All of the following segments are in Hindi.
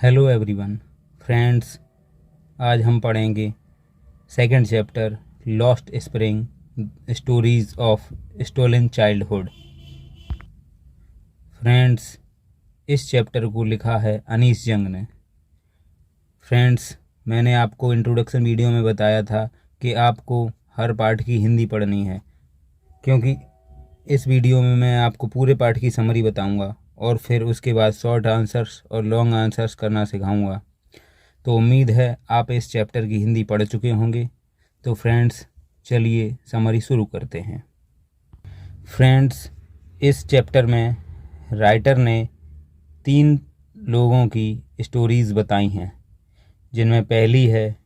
हेलो एवरीवन फ्रेंड्स, आज हम पढ़ेंगे second chapter lost spring stories of stolen childhood. Friends, इस चैप्टर को लिखा है अनीस जंग ने। फ्रेंड्स, मैंने आपको इंट्रोडक्शन वीडियो में बताया था कि आपको हर पार्ट की हिंदी पढ़नी है, क्योंकि इस वीडियो में मैं आपको पूरे पार्ट की समरी बताऊंगा और फिर उसके बाद शॉर्ट आंसर्स और लॉन्ग आंसर्स करना सिखाऊंगा। तो उम्मीद है आप इस चैप्टर की हिंदी पढ़ चुके होंगे। तो फ्रेंड्स, चलिए समरी शुरू करते हैं। फ्रेंड्स, इस चैप्टर में राइटर ने 3 लोगों की स्टोरीज़ बताई हैं, जिनमें पहली है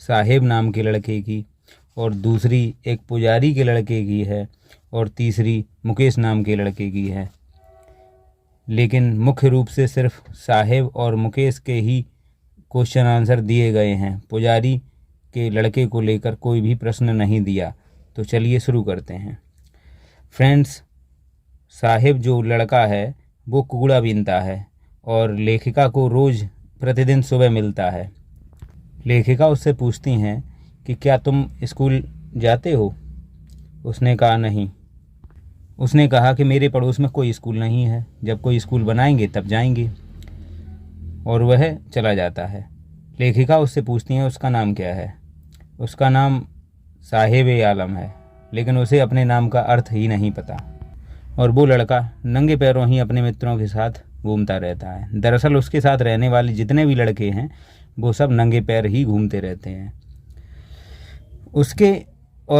साहिब नाम के लड़के की, और दूसरी एक पुजारी के लड़के की है, और तीसरी मुकेश नाम के लड़के की है। लेकिन मुख्य रूप से सिर्फ साहिब और मुकेश के ही क्वेश्चन आंसर दिए गए हैं। पुजारी के लड़के को लेकर कोई भी प्रश्न नहीं दिया। तो चलिए शुरू करते हैं। फ्रेंड्स, साहिब जो लड़का है वो कूड़ा बीनता है और लेखिका को रोज़ प्रतिदिन सुबह मिलता है। लेखिका उससे पूछती हैं कि क्या तुम स्कूल जाते हो? उसने कहा नहीं। उसने कहा कि मेरे पड़ोस में कोई स्कूल नहीं है, जब कोई स्कूल बनाएंगे तब जाएंगे, और वह चला जाता है। लेखिका उससे पूछती है उसका नाम क्या है। उसका नाम साहिब आलम है, लेकिन उसे अपने नाम का अर्थ ही नहीं पता, और वो लड़का नंगे पैरों ही अपने मित्रों के साथ घूमता रहता है। दरअसल उसके साथ रहने वाले जितने भी लड़के हैं वो सब नंगे पैर ही घूमते रहते हैं।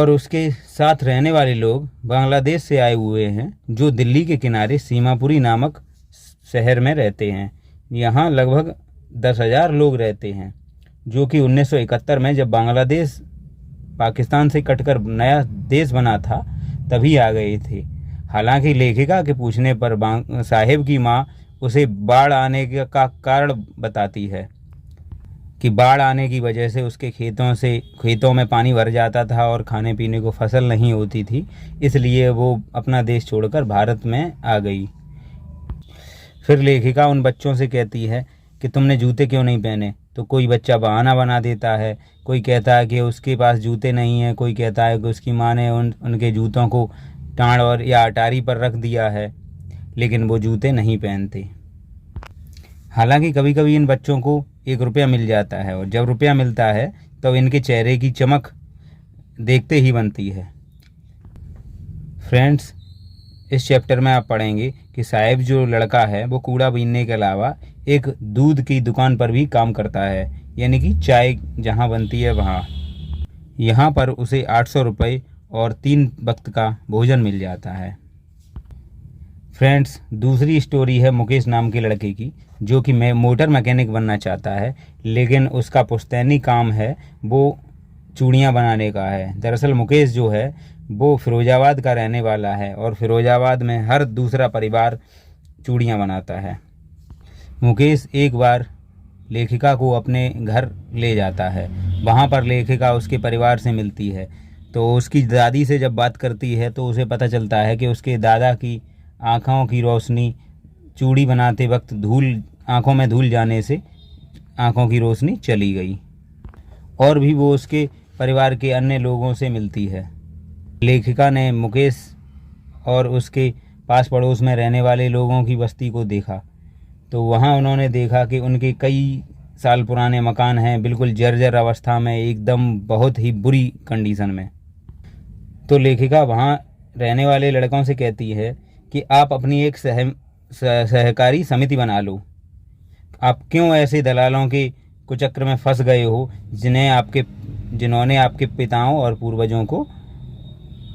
उसके साथ रहने वाले लोग बांग्लादेश से आए हुए हैं, जो दिल्ली के किनारे सीमापुरी नामक शहर में रहते हैं। यहाँ लगभग 10,000 लोग रहते हैं, जो कि 1971 में जब बांग्लादेश पाकिस्तान से कटकर नया देश बना था तभी आ गए थे। हालांकि लेखिका के पूछने पर साहिब की माँ उसे बाढ़ आने का कारण बताती है कि बाढ़ आने की वजह से उसके खेतों में पानी भर जाता था और खाने पीने को फसल नहीं होती थी, इसलिए वो अपना देश छोड़कर भारत में आ गई। फिर लेखिका उन बच्चों से कहती है कि तुमने जूते क्यों नहीं पहने? तो कोई बच्चा बहाना बना देता है। कोई कहता है कि उसके पास जूते नहीं हैं, कोई कहता है कि उसकी माँ ने उनके जूतों को टाँड़ और या अटारी पर रख दिया है, लेकिन वो जूते नहीं पहनते। हालांकि कभी कभी इन बच्चों को 1 रुपया मिल जाता है, और जब रुपया मिलता है तो इनके चेहरे की चमक देखते ही बनती है। फ्रेंड्स, इस चैप्टर में आप पढ़ेंगे कि साहिब जो लड़का है वो कूड़ा बीनने के अलावा एक दूध की दुकान पर भी काम करता है, यानी कि चाय जहाँ बनती है वहाँ। यहाँ पर उसे 800 रुपये और 3 वक्त का भोजन मिल जाता है। फ्रेंड्स, दूसरी स्टोरी है मुकेश नाम के लड़के की, जो कि मोटर मैकेनिक बनना चाहता है, लेकिन उसका पुश्तैनी काम है वो चूड़ियाँ बनाने का है। दरअसल मुकेश जो है वो फिरोजाबाद का रहने वाला है, और फिरोजाबाद में हर दूसरा परिवार चूड़ियाँ बनाता है। मुकेश एक बार लेखिका को अपने घर ले जाता है। वहाँ पर लेखिका उसके परिवार से मिलती है, तो उसकी दादी से जब बात करती है तो उसे पता चलता है कि उसके दादा की आँखों की रोशनी चूड़ी बनाते वक्त आँखों में धूल जाने से आँखों की रोशनी चली गई। और भी वो उसके परिवार के अन्य लोगों से मिलती है। लेखिका ने मुकेश और उसके पास पड़ोस में रहने वाले लोगों की बस्ती को देखा, तो वहाँ उन्होंने देखा कि उनके कई साल पुराने मकान हैं, बिल्कुल जर्जर अवस्था में, एकदम बहुत ही बुरी कंडीशन में। तो लेखिका वहाँ रहने वाले लड़कों से कहती है कि आप अपनी एक सहकारी समिति बना लो। आप क्यों ऐसे दलालों के कुचक्र में फंस गए हो, जिन्होंने आपके पिताओं और पूर्वजों को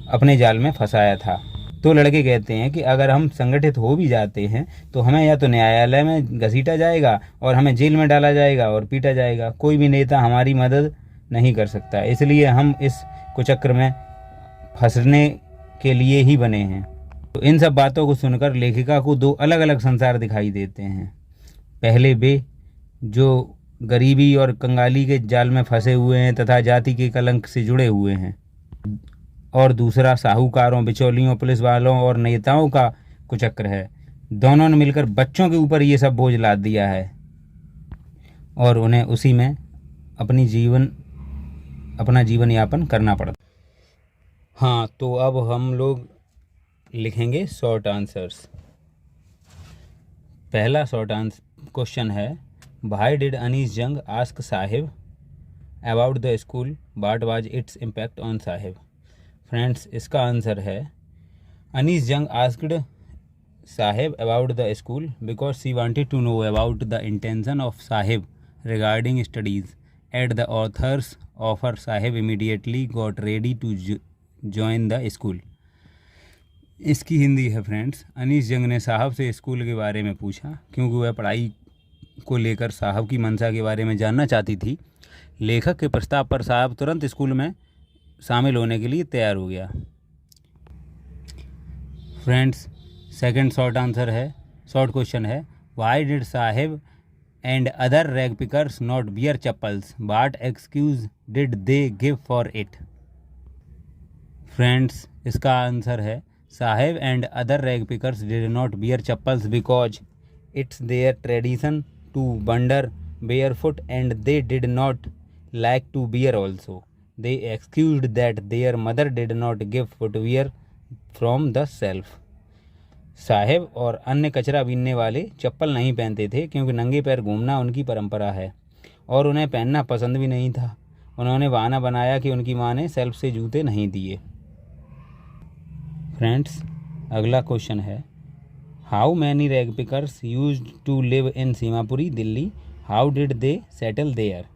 अपने जाल में फंसाया था? तो लड़के कहते हैं कि अगर हम संगठित हो भी जाते हैं तो हमें या तो न्यायालय में घसीटा जाएगा और हमें जेल में डाला जाएगा और पीटा जाएगा। कोई भी नेता हमारी मदद नहीं कर सकता, इसलिए हम इस कुचक्र में फंसने के लिए ही बने हैं। तो इन सब बातों को सुनकर लेखिका को 2 अलग अलग संसार दिखाई देते हैं। पहले वे जो गरीबी और कंगाली के जाल में फंसे हुए हैं तथा जाति के कलंक से जुड़े हुए हैं, और दूसरा साहूकारों, बिचौलियों, पुलिस वालों और नेताओं का कुचक्र है। दोनों ने मिलकर बच्चों के ऊपर ये सब बोझ लाद दिया है। और उन्हें उसी में अपना जीवन यापन करना पड़ता। हाँ, तो अब हम लोग लिखेंगे शॉर्ट आंसर्स। पहला शॉर्ट आंसर क्वेश्चन है, why did Anees Jung ask Saheb about the school, what was its impact on Saheb. Friends, इसका आंसर है, Anees Jung asked Saheb about the school because she wanted to know about the intention of Saheb regarding studies at the author's offer. Saheb immediately got ready to join the school. इसकी हिंदी है फ्रेंड्स, अनीस जंग ने साहब से स्कूल के बारे में पूछा क्योंकि वह पढ़ाई को लेकर साहब की मंशा के बारे में जानना चाहती थी। लेखक के प्रस्ताव पर साहब तुरंत स्कूल में शामिल होने के लिए तैयार हो गया। फ्रेंड्स, सेकंड शॉर्ट क्वेश्चन है, why did Saheb and other rag pickers not bear chappals, what excuse did they give for it. Friends, इसका आंसर है, Saheb and other rag pickers did not bear chappals because it's their tradition to wander barefoot and they did not like to bear also. They excused that their mother did not give footwear from the shelf. Sahib और अन्य कचरा बीनने वाले चप्पल नहीं पहनते थे क्योंकि नंगे पैर घूमना उनकी परंपरा है और उन्हें पहनना पसंद भी नहीं था। उन्होंने बहाना बनाया कि उनकी माँ ने सेल्फ से जूते नहीं दिए। फ्रेंड्स, अगला क्वेश्चन है, how many rag pickers used to live in Seemapuri Delhi, how did they settle there.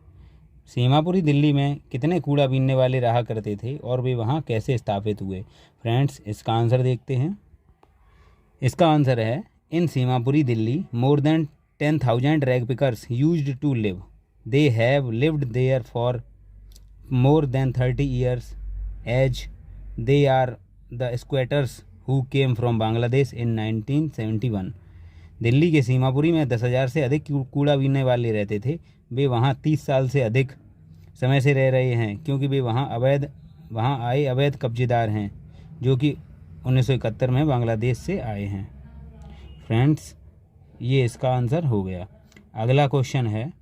Seemapuri Delhi में कितने कूड़ा बीनने वाले रहा करते थे और वे वहाँ कैसे स्थापित हुए। फ्रेंड्स, इसका आंसर देखते हैं। इसका आंसर है, in Seemapuri Delhi more than 10,000 rag pickers used to live. They have lived there for more than 30 years as they are the squatters who came from Bangladesh in 1971। Delhi के सीमापुरी में 10,000 से अधिक कूड़ा बीनने वाले रहते थे। वे वहाँ 30 साल से अधिक समय से रह रहे हैं क्योंकि वे वहाँ आए अवैध कब्जेदार हैं जो कि 1971 में बांग्लादेश से आए हैं। फ्रेंड्स, ये इसका आंसर हो गया। अगला क्वेश्चन है,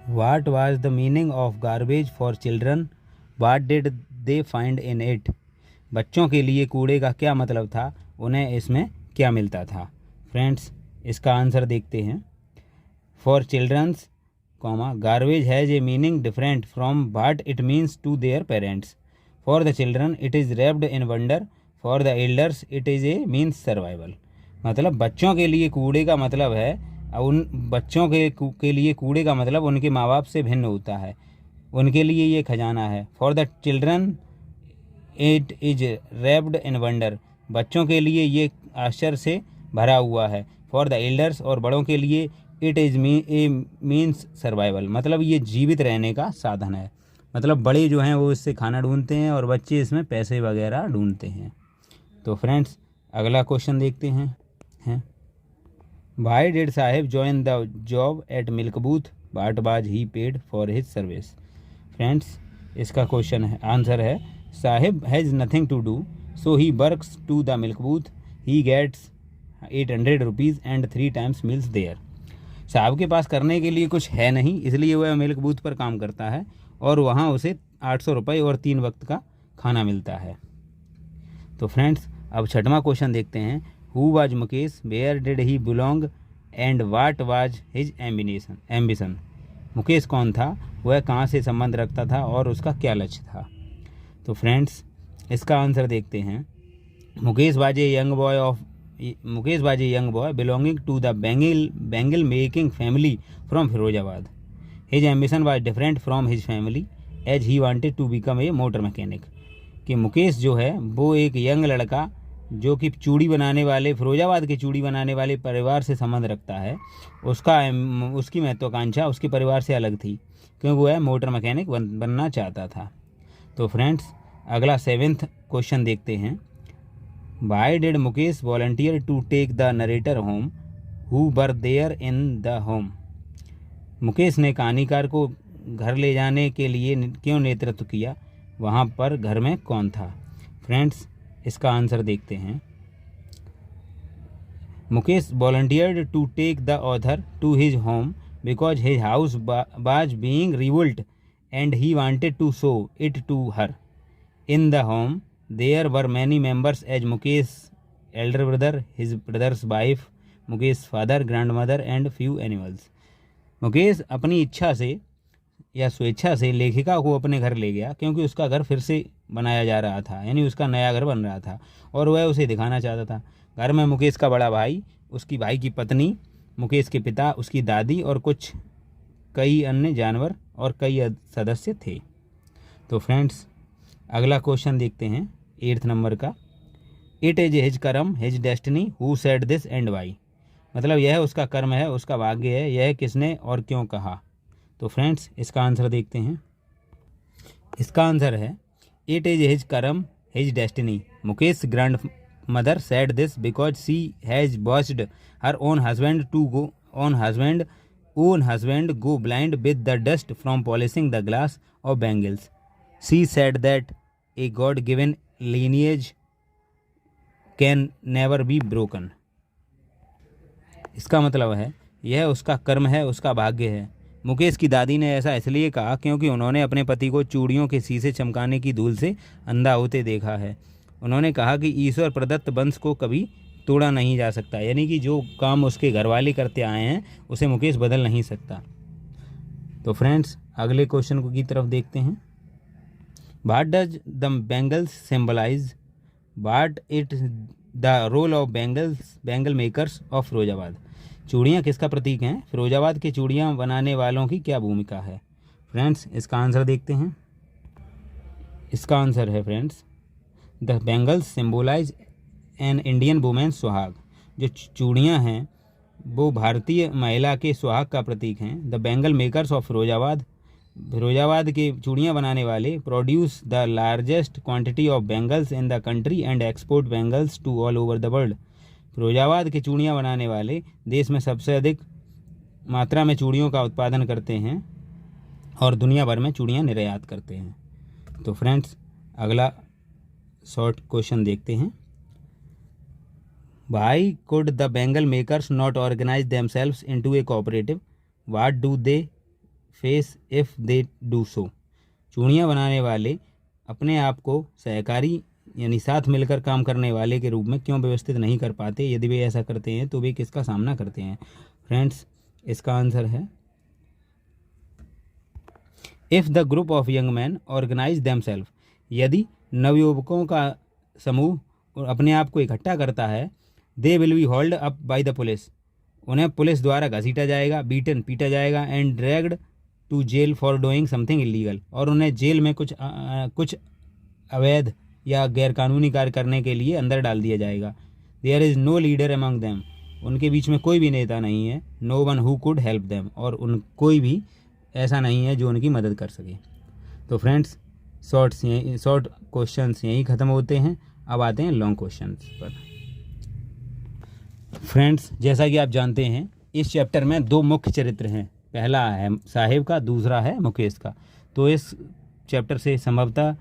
what was the meaning of garbage for children, what did they find in it. बच्चों के लिए कूड़े का क्या मतलब था, उन्हें इसमें क्या मिलता था। फ्रेंड्स, इसका आंसर देखते हैं। For childrens garbage has a meaning different from what it means to their parents. For the children it is wrapped in wonder, for the elders it is a means survival. मतलब बच्चों के लिए कूड़े का मतलब है, उन बच्चों के लिए कूड़े का मतलब उनके माँ बाप से भिन्न होता है, उनके लिए ये खजाना है। For the children it is wrapped in wonder, बच्चों के लिए ये आश्चर्य से भरा हुआ है। फॉर द एल्डर्स, और बड़ों के लिए इट इज़ मीन्स सर्वाइवल, मतलब ये जीवित रहने का साधन है। मतलब बड़े जो हैं वो इससे खाना ढूंढते हैं और बच्चे इसमें पैसे वगैरह ढूंढते हैं। तो फ्रेंड्स, अगला क्वेश्चन देखते हैं। Why did Saheb join the job at milk booth, what was he paid for his service. Friends, इसका क्वेश्चन है, आंसर है, Saheb has nothing to do so he works to the milk booth, he gets 800 rupees and 3 times meals there. Saheb के पास करने के लिए कुछ है नहीं, इसलिए वह मिल्क बूथ पर काम करता है और वहाँ उसे 800 रुपये और 3 वक्त का खाना मिलता है। तो फ्रेंड्स, अब छठवां क्वेश्चन देखते हैं। Who was Mukesh, where did he belong and what was his ambition. Mukesh कौन था, वह कहाँ से संबंध रखता था और उसका क्या लक्ष्य था। तो फ्रेंड्स, इसका आंसर देखते हैं। Mukesh was a young boy belonging to the bangle making family from Firozabad. His ambition was different from his family as he wanted to become a motor mechanic. कि मुकेश जो है वो एक यंग लड़का जो कि फिरोजाबाद के चूड़ी बनाने वाले परिवार से संबंध रखता है, उसकी महत्वाकांक्षा उसके परिवार से अलग थी क्योंकि वह मोटर मैकेनिक बनना चाहता था। तो फ्रेंड्स, अगला 7th क्वेश्चन देखते हैं। Why did Mukesh volunteer to take the narrator home, who were there in the home. Mukesh ने कहानीकार को घर ले जाने के लिए क्यों नेतृत्व किया, वहाँ पर घर में कौन था। फ्रेंड्स, इसका आंसर देखते हैं। Mukesh volunteered to take the author to his home because his house was being rebuilt and he wanted to show it to her. In the home there were many members as Mukesh's elder brother, his brother's wife, Mukesh's father, grandmother and few animals. Mukesh अपनी इच्छा से या स्वेच्छा से लेखिका को अपने घर ले गया क्योंकि उसका घर फिर से बनाया जा रहा था, यानी उसका नया घर बन रहा था और वह उसे दिखाना चाहता था। घर में मुकेश का बड़ा भाई, उसकी भाई की पत्नी, मुकेश के पिता, उसकी दादी और कुछ कई अन्य जानवर और कई सदस्य थे। तो फ्रेंड्स अगला क्वेश्चन देखते हैं 8th नंबर का। It is his karma his destiny who said this and why. मतलब यह उसका कर्म है, उसका भाग्य है, यह किसने और क्यों कहा। तो फ्रेंड्स इसका आंसर देखते हैं। इसका आंसर है it is his karma his destiny. Mukesh grandmother said this because she has watched her own husband go blind with the dust from polishing the glass of bangles. She said that a god given lineage can never be broken. इसका मतलब है यह उसका कर्म है, उसका भाग्य है। मुकेश की दादी ने ऐसा इसलिए कहा क्योंकि उन्होंने अपने पति को चूड़ियों के शीशे चमकाने की धूल से अंधा होते देखा है। उन्होंने कहा कि ईश्वर प्रदत्त वंश को कभी तोड़ा नहीं जा सकता, यानी कि जो काम उसके घरवाले करते आए हैं उसे मुकेश बदल नहीं सकता। तो फ्रेंड्स अगले क्वेश्चन की तरफ देखते हैं। What does the bangles symbolise, what it the role of bangle makers of Firozabad. चूड़ियाँ किसका प्रतीक हैं, फिरोजाबाद के चूड़ियाँ बनाने वालों की क्या भूमिका है। फ्रेंड्स इसका आंसर देखते हैं। इसका आंसर है friends the bangles symbolise an Indian women सुहाग। जो चूड़ियाँ हैं वो भारतीय महिला के सुहाग का प्रतीक हैं। The bangle makers of Firozabad के चूड़ियाँ बनाने वाले produce the largest quantity of bangles in the country and export bangles to all over the world. Firozabad के चूड़ियाँ बनाने वाले देश में सबसे अधिक मात्रा में चूड़ियों का उत्पादन करते हैं और दुनिया भर में चूड़ियाँ निर्यात करते हैं। तो फ्रेंड्स अगला शॉर्ट क्वेश्चन देखते हैं। Why could the bangle makers not organise themselves into a cooperative, what do they face if they do so. चूड़ियाँ बनाने वाले अपने आप को सहकारी यानी साथ मिलकर काम करने वाले के रूप में क्यों व्यवस्थित नहीं कर पाते, यदि वे ऐसा करते हैं तो वे किसका सामना करते हैं। फ्रेंड्स इसका आंसर है if the group of young man organise themself. यदि नवयुवकों का समूह अपने आप को इकट्ठा करता है, they will be hold up by the police. उन्हें पुलिस द्वारा घसीटा जाएगा, बीटन पीटा जाएगा, and dragged to jail for doing something illegal. और उन्हें जेल में कुछ अवैध या गैरकानूनी कार्य करने के लिए अंदर डाल दिया जाएगा। There is no leader among them. उनके बीच में कोई भी नेता नहीं है। No one who could help them. और कोई भी ऐसा नहीं है जो उनकी मदद कर सके। तो फ्रेंड्स शॉर्ट क्वेश्चंस यहीं ख़त्म होते हैं। अब आते हैं लॉन्ग क्वेश्चंस पर। फ्रेंड्स जैसा कि आप जानते हैं इस चैप्टर में 2 मुख्य चरित्र हैं। पहला है साहिब का, दूसरा है मुकेश का। तो इस चैप्टर से संभवतः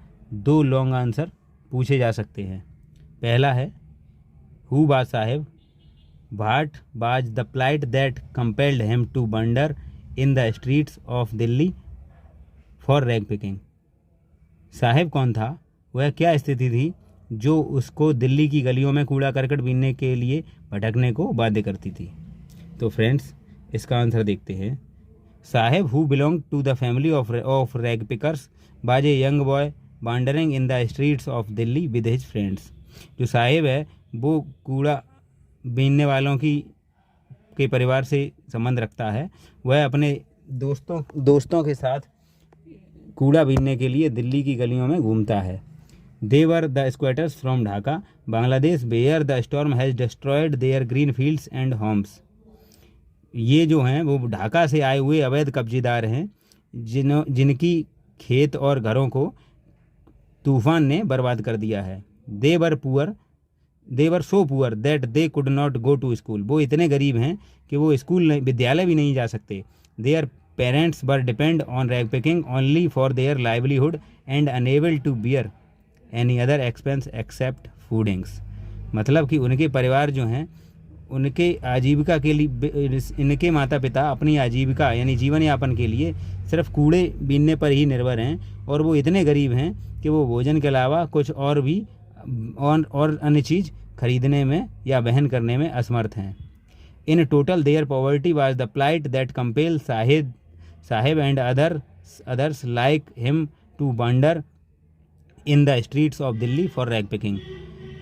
2 लॉन्ग आंसर पूछे जा सकते हैं। पहला है who was Saheb, what was the plight that compelled him to wander in the streets of Delhi for rag picking. Saheb कौन था, वह क्या स्थिति थी जो उसको दिल्ली की गलियों में कूड़ा करकट बीनने के लिए भटकने को बाध्य करती थी। तो फ्रेंड्स इसका आंसर देखते हैं। Saheb who belong to the family of rag pickers was a young boy wandering in the streets of Delhi with his friends. जो साहिब है वो कूड़ा बीनने वालों के परिवार से संबंध रखता है। वह अपने दोस्तों के साथ कूड़ा बीनने के लिए दिल्ली की गलियों में घूमता है। They were the squatters from Dhaka Bangladesh where the storm has destroyed their green fields and homes. ये जो हैं वो ढाका से आए हुए अवैध कब्जेदार हैं जिनकी खेत और घरों को तूफान ने बर्बाद कर दिया है। They were so poor that they could not go to school. वो इतने गरीब हैं कि वो विद्यालय भी नहीं जा सकते। Their parents were depend on rag picking only for their livelihood and unable to bear any other expense except foodings. मतलब कि उनके परिवार जो हैं उनके आजीविका के लिए इनके माता पिता अपनी आजीविका यानी जीवन यापन के लिए सिर्फ कूड़े बीनने पर ही निर्भर हैं और वो इतने गरीब हैं कि वो भोजन के अलावा कुछ और भी और अन्य चीज़ खरीदने में या वहन करने में असमर्थ हैं। In total their poverty was the plight that compel Saheb and others like him to wander in the streets of Delhi for rag picking.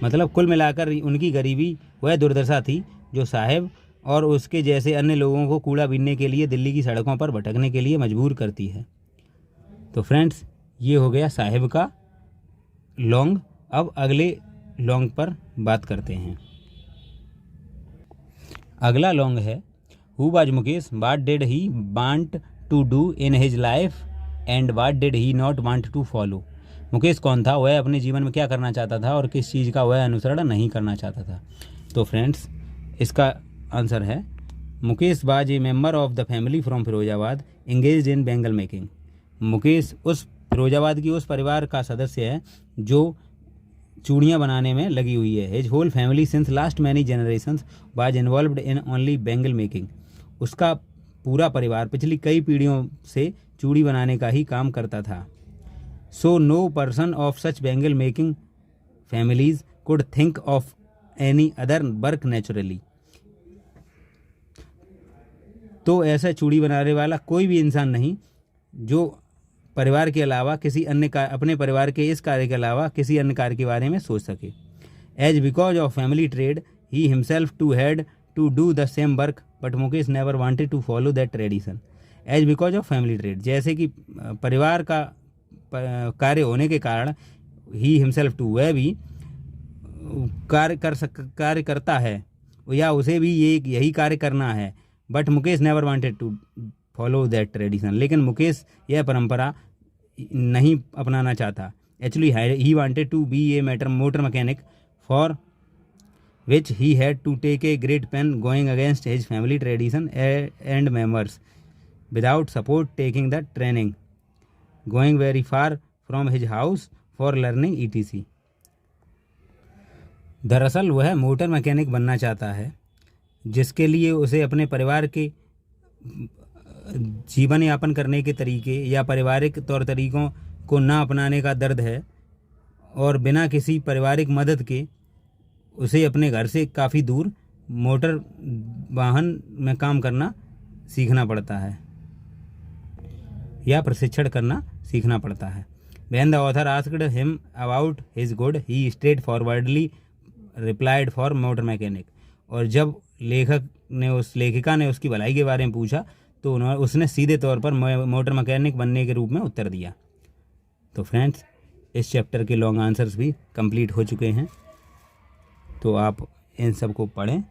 मतलब कुल मिलाकर उनकी गरीबी वह दुर्दशा थी जो साहेब और उसके जैसे अन्य लोगों को कूड़ा बीनने के लिए दिल्ली की सड़कों पर भटकने के लिए मजबूर करती है। तो फ्रेंड्स, ये हो गया साहेब का लॉन्ग। अब अगले लॉन्ग पर बात करते हैं। अगला लॉन्ग है who was Mukesh, what did he want to do in his life and what did he not want to follow. Mukesh कौन था, वह अपने जीवन में क्या करना चाहता था और किस चीज़ का वह अनुसरण नहीं करना चाहता था। तो फ्रेंड्स, इसका आंसर है Mukesh was A member of the family from Firozabad engaged in bangle making. Mukesh उस फिरोजाबाद की उस परिवार का सदस्य है जो चूड़ियाँ बनाने में लगी हुई है। His whole family since last many generations was involved in only bangle making. उसका पूरा परिवार पिछली कई पीढ़ियों से चूड़ी बनाने का ही काम करता था। So no person of such bangle making families could think of any other work naturally. तो ऐसा चूड़ी बनाने वाला कोई भी इंसान नहीं जो परिवार के अलावा किसी अन्य अपने परिवार के इस कार्य के अलावा किसी अन्य कार्य के बारे में सोच सके। As because of family trade he himself too had to do the same work but Mukesh never wanted to follow that tradition. As because of family trade, जैसे कि परिवार का कार्य होने के कारण ही हिमसेल्फ टू, वह भी कार्य करता है या उसे भी यही कार्य करना है। But Mukesh never wanted to follow that tradition, लेकिन मुकेश यह परंपरा नहीं अपनाना चाहता। Actually he wanted to be a motor mechanic for which he had to take a great pain going against his family tradition and members without support taking the training going very far from his house for learning ETC। दरअसल वह मोटर मैकेनिक बनना चाहता है जिसके लिए उसे अपने परिवार के जीवन यापन करने के तरीके या पारिवारिक तौर तरीक़ों को ना अपनाने का दर्द है और बिना किसी पारिवारिक मदद के उसे अपने घर से काफ़ी दूर मोटर वाहन में काम करना सीखना पड़ता है या प्रशिक्षण करना सीखना पड़ता है। When the author asked him about his good, he straightforwardly replied for motor mechanic। और जब लेखिका ने उसकी भलाई के बारे में पूछा तो उसने सीधे तौर पर मोटर मैकेनिक बनने के रूप में उत्तर दिया। तो फ्रेंड्स, इस चैप्टर के लॉन्ग आंसर्स भी कंप्लीट हो चुके हैं, तो आप इन सब को पढ़ें